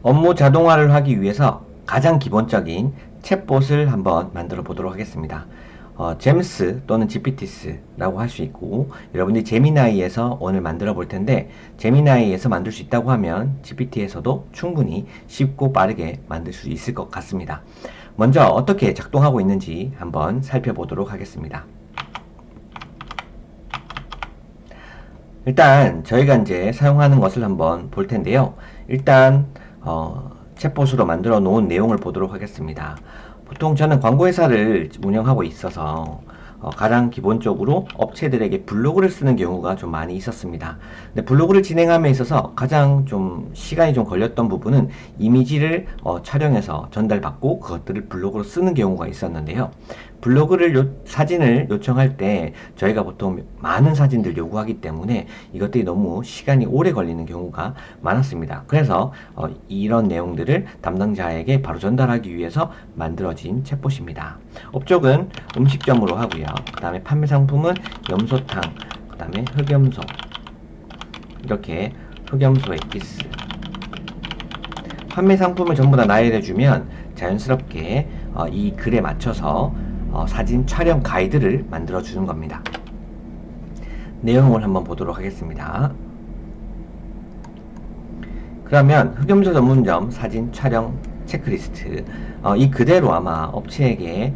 업무 자동화를 하기 위해서 가장 기본적인 챗봇을 한번 만들어 보도록 하겠습니다. 잼스 또는 GPT스라고 할 수 있고, 여러분들이 제미나이에서 오늘 만들어 볼 텐데, 제미나이에서 만들 수 있다고 하면 GPT에서도 충분히 쉽고 빠르게 만들 수 있을 것 같습니다. 먼저 어떻게 작동하고 있는지 한번 살펴보도록 하겠습니다. 일단 저희가 이제 사용하는 것을 한번 볼 텐데요. 일단 챗봇으로 만들어 놓은 내용을 보도록 하겠습니다. 보통 저는 광고회사를 운영하고 있어서 가장 기본적으로 업체들에게 블로그를 쓰는 경우가 좀 많이 있었습니다. 근데 블로그를 진행함에 있어서 가장 좀 시간이 좀 걸렸던 부분은 이미지를 촬영해서 전달받고 그것들을 블로그로 쓰는 경우가 있었는데요. 블로그를 사진을 요청할 때 저희가 보통 많은 사진들 요구하기 때문에 이것들이 너무 시간이 오래 걸리는 경우가 많았습니다. 그래서 이런 내용들을 담당자에게 바로 전달하기 위해서 만들어진 챗봇입니다. 업종은 음식점으로 하고요. 그 다음에 판매 상품은 염소탕, 그 다음에 흑염소, 이렇게 흑염소 엑기스. 판매 상품을 전부 다 나열해주면 자연스럽게 이 글에 맞춰서 사진 촬영 가이드를 만들어 주는 겁니다. 내용을 한번 보도록 하겠습니다. 그러면 흑염소 전문점 사진 촬영 체크리스트, 이 그대로 아마 업체에게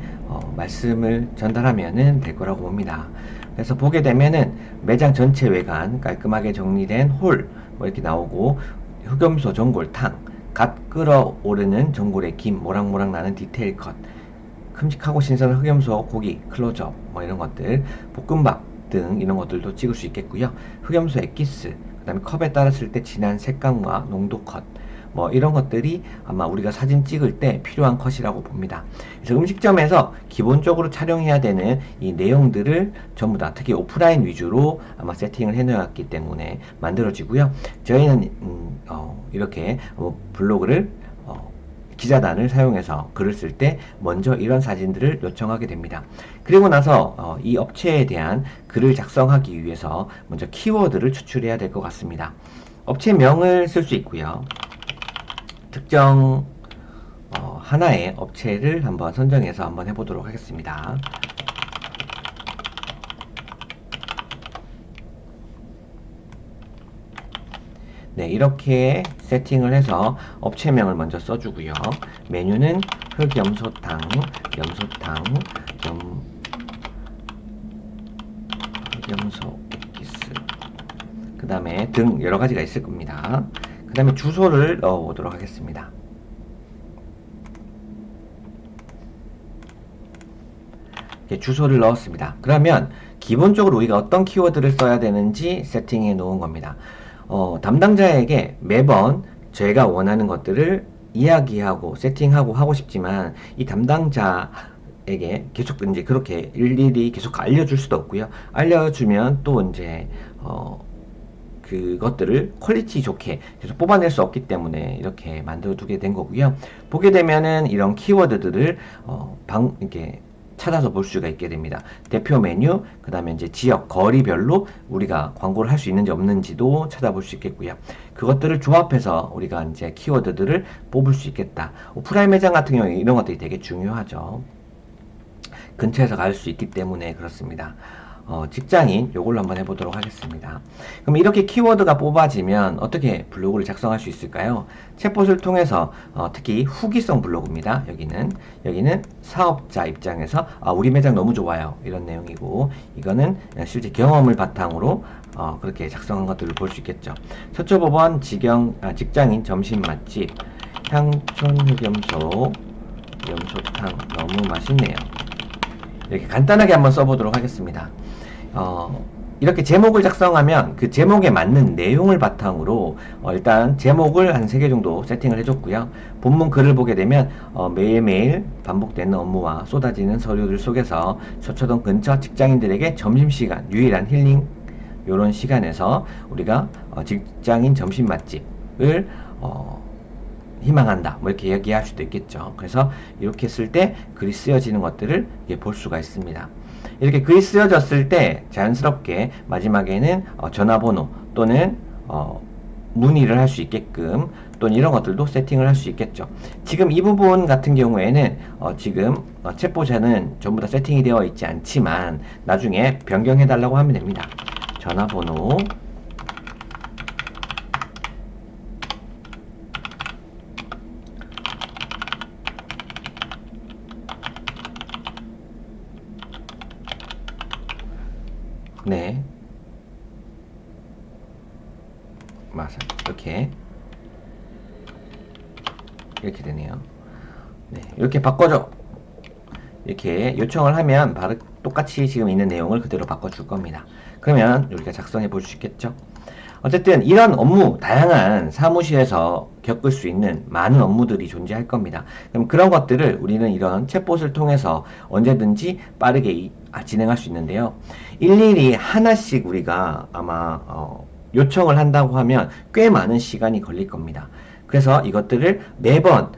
말씀을 전달하면 될 거라고 봅니다. 그래서 보게 되면은 매장 전체 외관 깔끔하게 정리된 홀 뭐 이렇게 나오고, 흑염소 전골탕, 갓 끓어오르는 전골의 김, 모락모락 나는 디테일 컷, 큼직하고 신선한 흑염소 고기 클로즈업, 뭐 이런 것들, 볶음밥 등 이런 것들도 찍을 수 있겠고요. 흑염소 엑기스, 그 다음에 컵에 따랐을 때 진한 색감과 농도 컷, 뭐 이런 것들이 아마 우리가 사진 찍을 때 필요한 컷이라고 봅니다. 그래서 음식점에서 기본적으로 촬영해야 되는 이 내용들을 전부 다 특히 오프라인 위주로 아마 세팅을 해 놓았기 때문에 만들어지고요. 저희는 이렇게 블로그를 기자단을 사용해서 글을 쓸 때 먼저 이런 사진들을 요청하게 됩니다. 그리고 나서 이 업체에 대한 글을 작성하기 위해서 먼저 키워드를 추출해야 될 것 같습니다. 업체명을 쓸 수 있고요. 특정 하나의 업체를 한번 선정해서 한번 해보도록 하겠습니다. 네, 이렇게 세팅을 해서 업체명을 먼저 써주고요. 메뉴는 흑염소탕, 염소탕, 흑염소 엑기스, 그 다음에 등 여러가지가 있을 겁니다. 그 다음에 주소를 넣어보도록 하겠습니다. 이렇게 주소를 넣었습니다. 그러면 기본적으로 우리가 어떤 키워드를 써야 되는지 세팅해 놓은 겁니다. 담당자에게 매번 제가 원하는 것들을 이야기하고 세팅하고 하고 싶지만 이 담당자에게 계속 이제 그렇게 일일이 계속 알려줄 수도 없고요. 알려주면 또 이제 그것들을 퀄리티 좋게 계속 뽑아낼 수 없기 때문에 이렇게 만들어 두게 된 거고요. 보게 되면은 이런 키워드들을 이렇게 찾아서 볼 수가 있게 됩니다. 대표 메뉴, 그 다음에 이제 지역, 거리별로 우리가 광고를 할 수 있는지 없는지도 찾아볼 수 있겠고요. 그것들을 조합해서 우리가 이제 키워드들을 뽑을 수 있겠다. 오프라인 매장 같은 경우에 이런 것들이 되게 중요하죠. 근처에서 갈 수 있기 때문에 그렇습니다. 직장인 요걸로 한번 해보도록 하겠습니다. 그럼 이렇게 키워드가 뽑아지면 어떻게 블로그를 작성할 수 있을까요? 챗봇을 통해서 특히 후기성 블로그입니다. 여기는 사업자 입장에서 우리 매장 너무 좋아요 이런 내용이고, 이거는 실제 경험을 바탕으로 그렇게 작성한 것들을 볼 수 있겠죠. 서초법원 직장인 점심 맛집 향촌 흑염소 염소탕 너무 맛있네요. 이렇게 간단하게 한번 써보도록 하겠습니다. 이렇게 제목을 작성하면 그 제목에 맞는 내용을 바탕으로 일단 제목을 한 3개 정도 세팅을 해줬고요. 본문 글을 보게 되면 매일매일 반복되는 업무와 쏟아지는 서류들 속에서 서초동 근처 직장인들에게 점심시간, 유일한 힐링 요런 시간에서 우리가 직장인 점심 맛집을 희망한다 뭐 이렇게 얘기할 수도 있겠죠. 그래서 이렇게 쓸 때 글이 쓰여지는 것들을 볼 수가 있습니다. 이렇게 글이 쓰여졌을 때 자연스럽게 마지막에는 전화번호 또는 문의를 할 수 있게끔, 또는 이런 것들도 세팅을 할 수 있겠죠. 지금 이 부분 같은 경우에는 지금 챗봇에는 전부 다 세팅이 되어 있지 않지만 나중에 변경해 달라고 하면 됩니다. 전화번호, 네, 맞아요. 이렇게 되네요. 네, 이렇게 바꿔줘. 이렇게 요청을 하면 바로 똑같이 지금 있는 내용을 그대로 바꿔줄 겁니다. 그러면 우리가 작성해 볼 수 있겠죠? 어쨌든 이런 업무, 다양한 사무실에서 겪을 수 있는 많은 업무들이 존재할 겁니다. 그럼 그런 것들을 우리는 이런 챗봇을 통해서 언제든지 빠르게 진행할 수 있는데요. 일일이 하나씩 우리가 아마 요청을 한다고 하면 꽤 많은 시간이 걸릴 겁니다. 그래서 이것들을 매번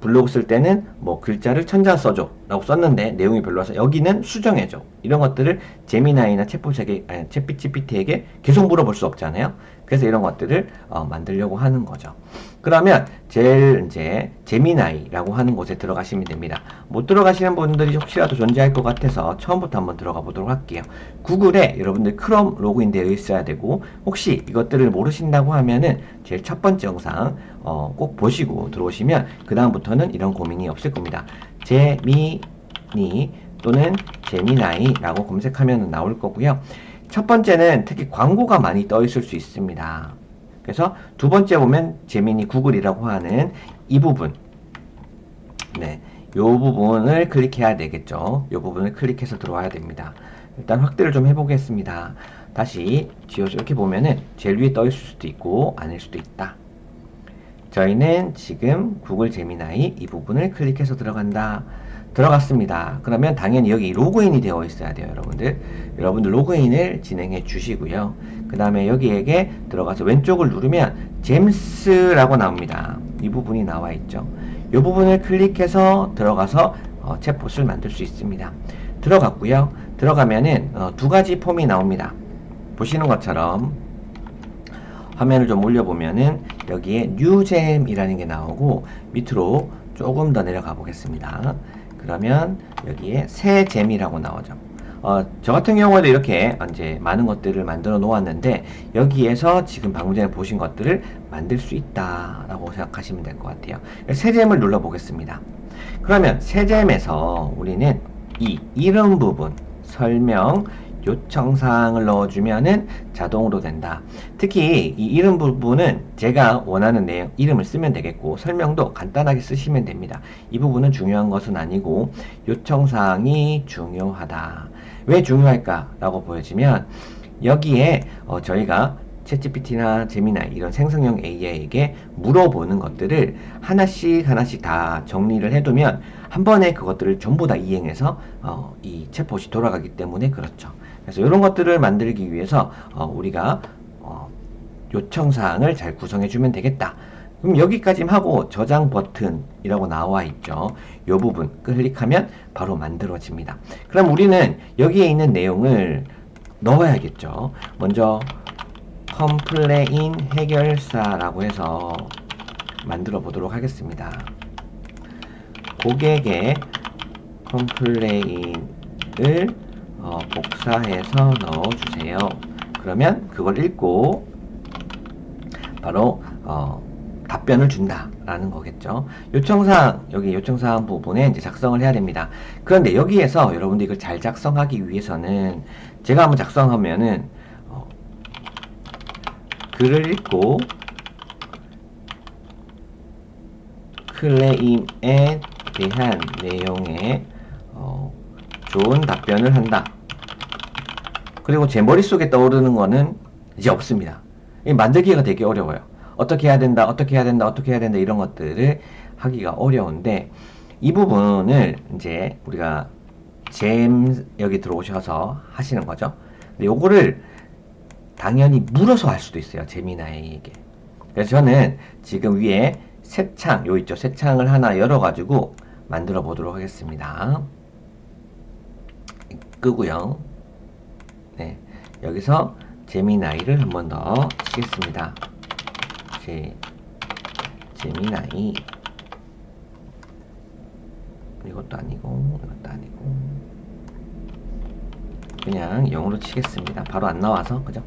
블로그 쓸 때는 뭐 글자를 천자 써줘 라고 썼는데 내용이 별로라서 여기는 수정해줘, 이런 것들을 제미나이나 챗GPT에게 계속 물어볼 수 없잖아요. 그래서 이런 것들을 만들려고 하는 거죠. 그러면 제일 이제 제미나이라고 하는 곳에 들어가시면 됩니다. 못 들어가시는 분들이 혹시라도 존재할 것 같아서 처음부터 한번 들어가 보도록 할게요. 구글에 여러분들 크롬 로그인 되어 있어야 되고, 혹시 이것들을 모르신다고 하면은 제일 첫 번째 영상 꼭 보시고 들어오시면 그 다음부터는 이런 고민이 없을 겁니다. 제미니 또는 제미나이라고 검색하면 나올 거고요. 첫 번째는 특히 광고가 많이 떠 있을 수 있습니다. 그래서 두 번째 보면 제미니 구글이라고 하는 이 부분, 네, 요 부분을 클릭해야 되겠죠. 요 부분을 클릭해서 들어와야 됩니다. 일단 확대를 좀 해보겠습니다. 다시 지워서 이렇게 보면은 제일 위에 떠 있을 수도 있고 아닐 수도 있다. 저희는 지금 구글 제미나이 이 부분을 클릭해서 들어간다. 들어갔습니다. 그러면 당연히 여기 로그인이 되어 있어야 돼요, 여러분들. 여러분들 로그인을 진행해 주시고요. 그 다음에 여기에게 들어가서 왼쪽을 누르면 잼스라고 나옵니다. 이 부분이 나와 있죠. 이 부분을 클릭해서 들어가서 챗봇을 만들 수 있습니다. 들어갔고요. 들어가면은 두 가지 폼이 나옵니다. 보시는 것처럼 화면을 좀 올려보면은 여기에 뉴잼이라는 게 나오고 밑으로 조금 더 내려가 보겠습니다. 그러면 여기에 새 잼이라고 나오죠. 저 같은 경우에도 이렇게 이제 많은 것들을 만들어 놓았는데 여기에서 지금 방금 전에 보신 것들을 만들 수 있다라고 생각하시면 될 것 같아요. 새 잼을 눌러 보겠습니다. 그러면 새 잼에서 우리는 이 이름 부분, 설명, 요청사항을 넣어주면은 자동으로 된다. 특히 이 이름 부분은 제가 원하는 내용, 이름을 쓰면 되겠고 설명도 간단하게 쓰시면 됩니다. 이 부분은 중요한 것은 아니고 요청사항이 중요하다. 왜 중요할까? 라고 보여지면 여기에 저희가 챗GPT나 제미나이 이런 생성형 AI에게 물어보는 것들을 하나씩 다 정리를 해두면 한 번에 그것들을 전부 다 이행해서 이 챗봇이 돌아가기 때문에 그렇죠. 그래서 이런 것들을 만들기 위해서 우리가 요청사항을 잘 구성해 주면 되겠다. 그럼 여기까지 하고 저장 버튼이라고 나와 있죠. 이 부분 클릭하면 바로 만들어집니다. 그럼 우리는 여기에 있는 내용을 넣어야겠죠. 먼저 컴플레인 해결사라고 해서 만들어 보도록 하겠습니다. 고객의 컴플레인을 복사해서 넣어주세요. 그러면 그걸 읽고 바로 답변을 준다라는 거겠죠. 요청사항, 여기 요청사항 부분에 이제 작성을 해야 됩니다. 그런데 여기에서 여러분들 이걸 잘 작성하기 위해서는 제가 한번 작성하면은 글을 읽고 클레임에 대한 내용에 좋은 답변을 한다. 그리고 제 머릿속에 떠오르는 거는 이제 없습니다. 만들기가 되게 어려워요. 어떻게 해야 된다, 어떻게 해야 된다, 어떻게 해야 된다 이런 것들을 하기가 어려운데 이 부분을 이제 우리가 여기 들어오셔서 하시는 거죠. 근데 요거를 당연히 물어서 할 수도 있어요. 제미나이에게. 그래서 저는 지금 위에 새 창, 요 있죠. 새 창을 하나 열어가지고 만들어 보도록 하겠습니다. 끄고요. 네, 여기서 제미나이를 한 번 더 치겠습니다. 제미나이. 이것도 아니고 이것도 아니고 그냥 0으로 치겠습니다. 바로 안 나와서 그죠?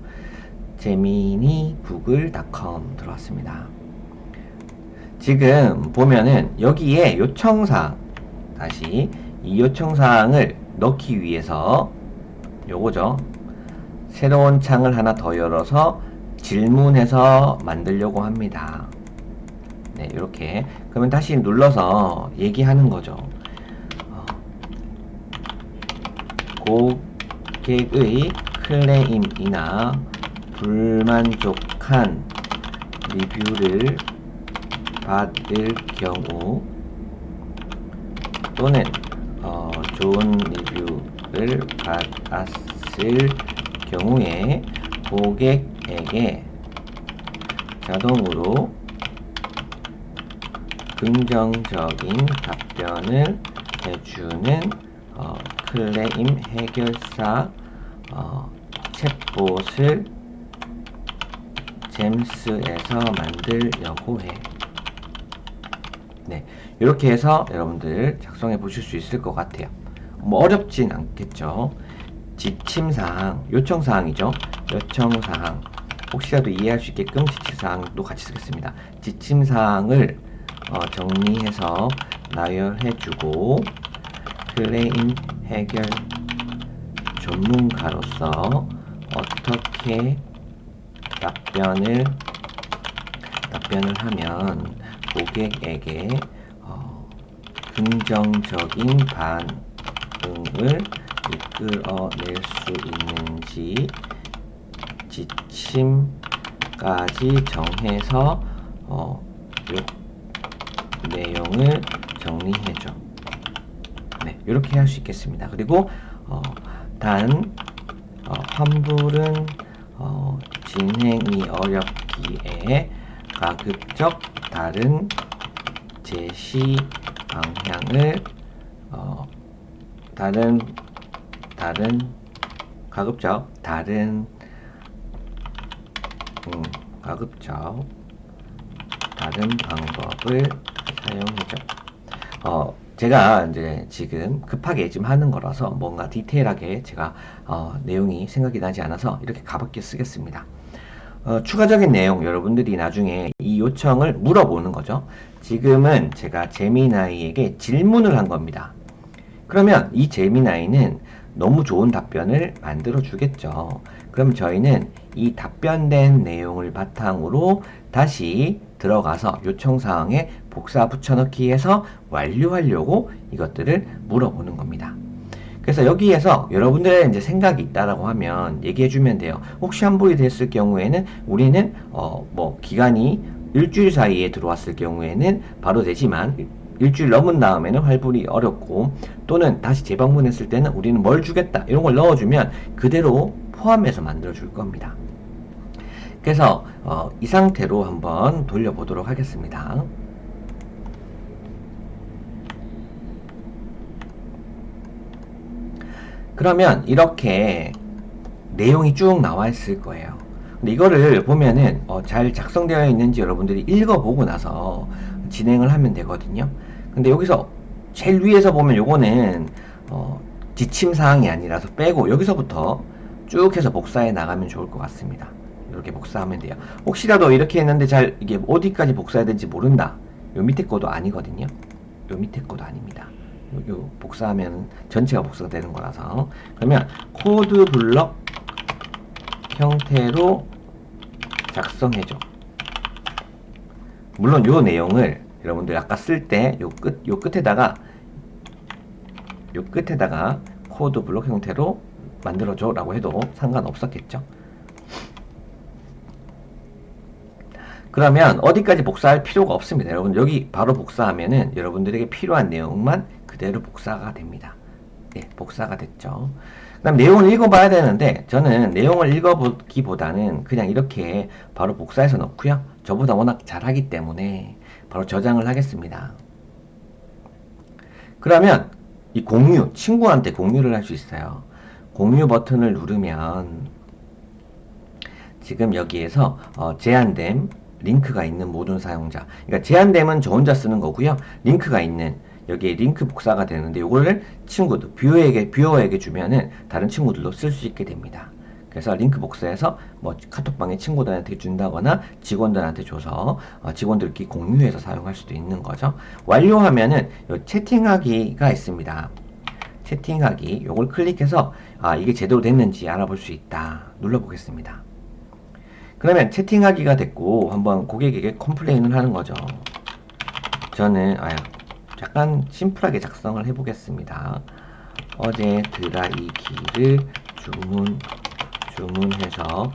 제미니 구글.com 들어왔습니다. 지금 보면은 여기에 요청사항, 다시 이 요청사항을 넣기 위해서 요거죠. 새로운 창을 하나 더 열어서 질문해서 만들려고 합니다. 네, 이렇게. 그러면 다시 눌러서 얘기하는 거죠. 고객의 클레임이나 불만족한 리뷰를 받을 경우 또는 좋은 리뷰를 받았을 경우에 고객에게 자동으로 긍정적인 답변을 해주는 클레임 해결사 챗봇을 잼스에서 만들려고 해. 네, 이렇게 해서 여러분들 작성해 보실 수 있을 것 같아요. 뭐 어렵진 않겠죠. 지침사항, 요청사항이죠. 요청사항, 혹시라도 이해할 수 있게끔 지침사항도 같이 쓰겠습니다. 지침사항을 정리해서 나열해주고 클레임 해결 전문가로서 어떻게 답변을 하면 고객에게 긍정적인 반응을 이끌어낼 수 있는지 지침까지 정해서 내용을 정리해줘. 네, 이렇게 할 수 있겠습니다. 그리고 단 환불은 진행이 어렵기에 가급적 다른 제시 방향을 가급적 다른 방법을 사용해줘. 제가 이제 지금 급하게 지금 하는 거라서 뭔가 디테일하게 제가 내용이 생각이 나지 않아서 이렇게 가볍게 쓰겠습니다. 추가적인 내용 여러분들이 나중에 이 요청을 물어보는 거죠. 지금은 제가 제미나이에게 질문을 한 겁니다. 그러면 이 제미나이는 너무 좋은 답변을 만들어 주겠죠. 그럼 저희는 이 답변된 내용을 바탕으로 다시 들어가서 요청사항에 복사 붙여넣기 해서 완료하려고 이것들을 물어보는 겁니다. 그래서 여기에서 여러분들의 이제 생각이 있다라고 하면 얘기해 주면 돼요. 혹시 환불이 됐을 경우에는 우리는 뭐 기간이 일주일 사이에 들어왔을 경우에는 바로 되지만 일주일 넘은 다음에는 환불이 어렵고 또는 다시 재방문했을 때는 우리는 뭘 주겠다 이런 걸 넣어주면 그대로 포함해서 만들어 줄 겁니다. 그래서 이 상태로 한번 돌려보도록 하겠습니다. 그러면 이렇게 내용이 쭉 나와 있을 거예요. 근데 이거를 보면은 잘 작성되어 있는지 여러분들이 읽어보고 나서 진행을 하면 되거든요. 근데 여기서 제일 위에서 보면 요거는 지침사항이 아니라서 빼고 여기서부터 쭉 해서 복사해 나가면 좋을 것 같습니다. 이렇게 복사하면 돼요. 혹시라도 이렇게 했는데 잘 이게 어디까지 복사해야 되는지 모른다. 요 밑에 거도 아니거든요. 요 밑에 거도 아닙니다. 요 복사하면 전체가 복사가 되는 거라서. 그러면 코드 블럭 형태로 작성해줘. 물론 요 내용을 여러분들 아까 쓸 때 요 끝에다가 코드 블록 형태로 만들어줘 라고 해도 상관없었겠죠. 그러면 어디까지 복사할 필요가 없습니다. 여러분 여기 바로 복사하면은 여러분들에게 필요한 내용만 그대로 복사가 됩니다. 네, 복사가 됐죠. 그 다음 내용을 읽어봐야 되는데 저는 내용을 읽어보기보다는 그냥 이렇게 바로 복사해서 넣고요. 저보다 워낙 잘하기 때문에 바로 저장을 하겠습니다. 그러면 이 공유, 친구한테 공유를 할 수 있어요. 공유 버튼을 누르면 지금 여기에서 제한됨 링크가 있는 모든 사용자. 그러니까 제한되면 저 혼자 쓰는 거고요. 링크가 있는 여기에 링크 복사가 되는데 이거를 친구들, 뷰어에게 주면은 다른 친구들도 쓸 수 있게 됩니다. 그래서 링크 복사해서 뭐 카톡방에 친구들한테 준다거나 직원들한테 줘서 직원들끼리 공유해서 사용할 수도 있는 거죠. 완료하면은 요 채팅하기가 있습니다. 채팅하기 요걸 클릭해서 이게 제대로 됐는지 알아볼 수 있다. 눌러보겠습니다. 그러면 채팅하기가 됐고 한번 고객에게 컴플레인을 하는 거죠. 저는 약간 심플하게 작성을 해보겠습니다. 어제 드라이기를 주문해서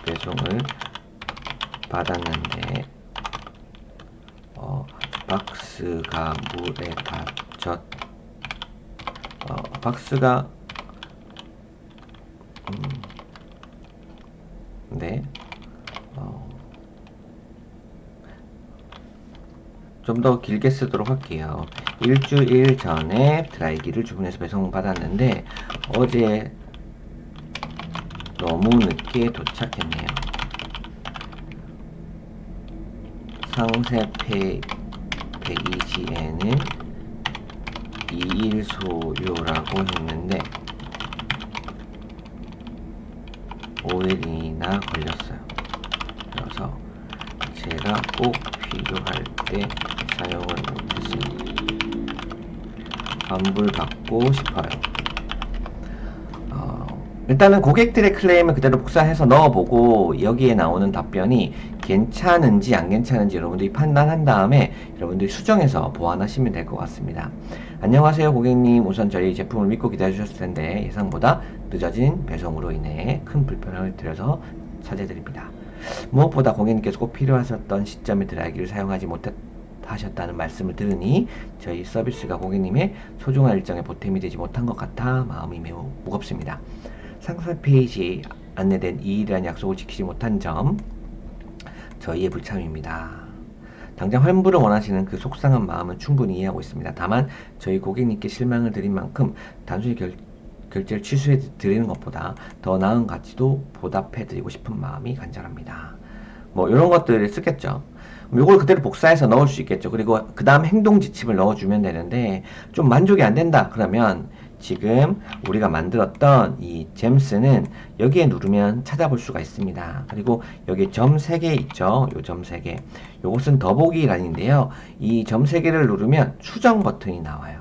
배송을 받았는데 박스가 물에 박스가 네. 좀 더 길게 쓰도록 할게요. 일주일 전에 드라이기를 주문해서 배송받았는데 어제 너무 늦게 도착했네요. 상세 페이지에는 2일 소요라고 했는데 5일이나 걸렸어요. 그래서 제가 꼭 필요할 때 사용을 못했습니다. 환불받고 싶어요. 일단은 고객들의 클레임을 그대로 복사해서 넣어보고 여기에 나오는 답변이 괜찮은지 안 괜찮은지 여러분들이 판단한 다음에 여러분들이 수정해서 보완하시면 될 것 같습니다. 안녕하세요 고객님, 우선 저희 제품을 믿고 기다려주셨을 텐데 예상보다 늦어진 배송으로 인해 큰 불편함을 드려서 사죄드립니다. 무엇보다 고객님께서 꼭 필요하셨던 시점에 드라이기를 사용하지 못하셨다는 말씀을 들으니 저희 서비스가 고객님의 소중한 일정에 보탬이 되지 못한 것 같아 마음이 매우 무겁습니다. 상세 페이지 안내된 2일이라는 약속을 지키지 못한 점 저희의 불참입니다. 당장 환불을 원하시는 그 속상한 마음은 충분히 이해하고 있습니다. 다만 저희 고객님께 실망을 드린 만큼 단순히 결제를 취소해 드리는 것보다 더 나은 가치도 보답해 드리고 싶은 마음이 간절합니다. 뭐 이런 것들을 쓰겠죠. 이걸 그대로 복사해서 넣을 수 있겠죠. 그리고 그 다음 행동 지침을 넣어주면 되는데 좀 만족이 안 된다 그러면 지금 우리가 만들었던 이 잼스는 여기에 누르면 찾아볼 수가 있습니다. 그리고 여기 점 3개 있죠. 요 점 3개. 요것은 더보기 란인데요. 이 점 3개를 누르면 수정 버튼이 나와요.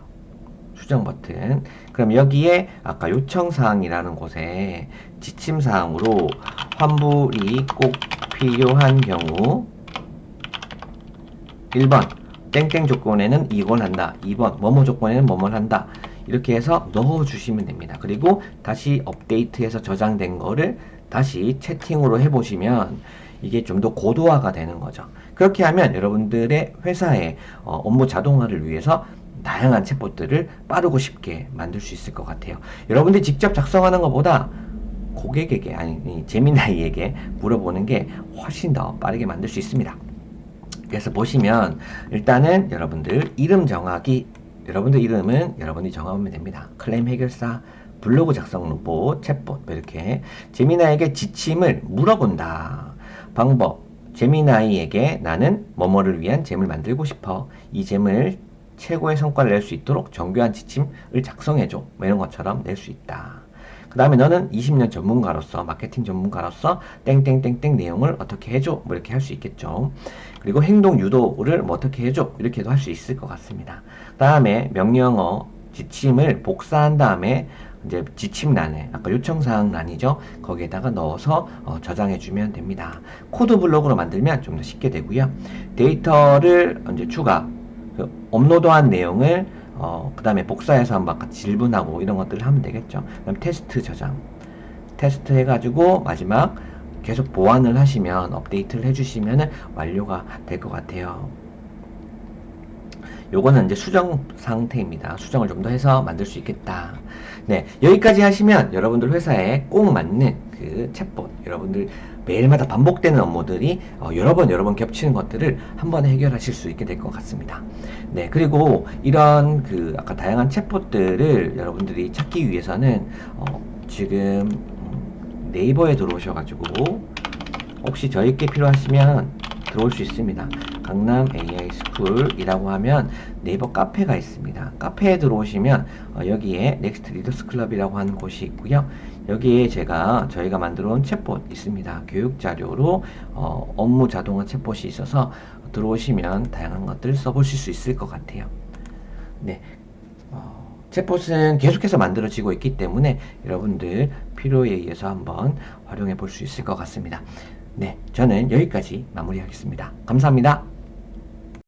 수정 버튼. 그럼 여기에 아까 요청사항이라는 곳에 지침사항으로 환불이 꼭 필요한 경우 1번 땡땡 조건에는 이걸 한다. 2번 뭐뭐 조건에는 뭐뭘 한다. 이렇게 해서 넣어주시면 됩니다. 그리고 다시 업데이트해서 저장된 거를 다시 채팅으로 해보시면 이게 좀 더 고도화가 되는 거죠. 그렇게 하면 여러분들의 회사의 업무 자동화를 위해서 다양한 챗봇들을 빠르고 쉽게 만들 수 있을 것 같아요. 여러분들이 직접 작성하는 것보다 고객에게, 아니 제미나이에게 물어보는 게 훨씬 더 빠르게 만들 수 있습니다. 그래서 보시면 일단은 여러분들 이름 정하기, 여러분들 이름은 여러분이 정하면 됩니다. 클레임 해결사, 블로그 작성 로봇, 챗봇 이렇게 제미나이에게 지침을 물어본다. 방법, 제미나이에게 나는 뭐뭐를 위한 잼을 만들고 싶어. 이 잼을 최고의 성과를 낼 수 있도록 정교한 지침을 작성해줘. 뭐 이런 것처럼 낼 수 있다. 그 다음에 너는 20년 전문가로서, 마케팅 전문가로서 땡땡땡땡 내용을 어떻게 해줘. 뭐 이렇게 할 수 있겠죠. 그리고 행동 유도를 뭐 어떻게 해줘. 이렇게도 할 수 있을 것 같습니다. 그 다음에 명령어 지침을 복사한 다음에 이제 지침란에, 아까 요청사항 란이죠. 거기에다가 넣어서 저장해주면 됩니다. 코드 블록으로 만들면 좀 더 쉽게 되고요. 데이터를 이제 추가, 업로드한 내용을 그 다음에 복사해서 한번 같이 질문하고 이런 것들을 하면 되겠죠. 그다음 테스트 저장, 테스트 해가지고 마지막 계속 보완을 하시면, 업데이트를 해주시면 완료가 될 것 같아요. 요거는 이제 수정 상태입니다. 수정을 좀 더 해서 만들 수 있겠다. 네, 여기까지 하시면 여러분들 회사에 꼭 맞는 그 챗봇, 여러분들 매일마다 반복되는 업무들이 여러 번 겹치는 것들을 한 번에 해결하실 수 있게 될 것 같습니다. 네, 그리고 이런 그 아까 다양한 챗봇들을 여러분들이 찾기 위해서는 지금 네이버에 들어오셔가지고 혹시 저희께 필요하시면 들어올 수 있습니다. 강남 AI 스쿨이라고 하면 네이버 카페가 있습니다. 카페에 들어오시면 여기에 넥스트 리더스 클럽이라고 하는 곳이 있고요. 여기에 저희가 만들어 온 챗봇 있습니다. 교육 자료로 업무 자동화 챗봇이 있어서 들어오시면 다양한 것들을 써보실 수 있을 것 같아요. 네. 챗봇은 계속해서 만들어지고 있기 때문에 여러분들 필요에 의해서 한번 활용해 볼 수 있을 것 같습니다. 네, 저는 여기까지 마무리하겠습니다. 감사합니다.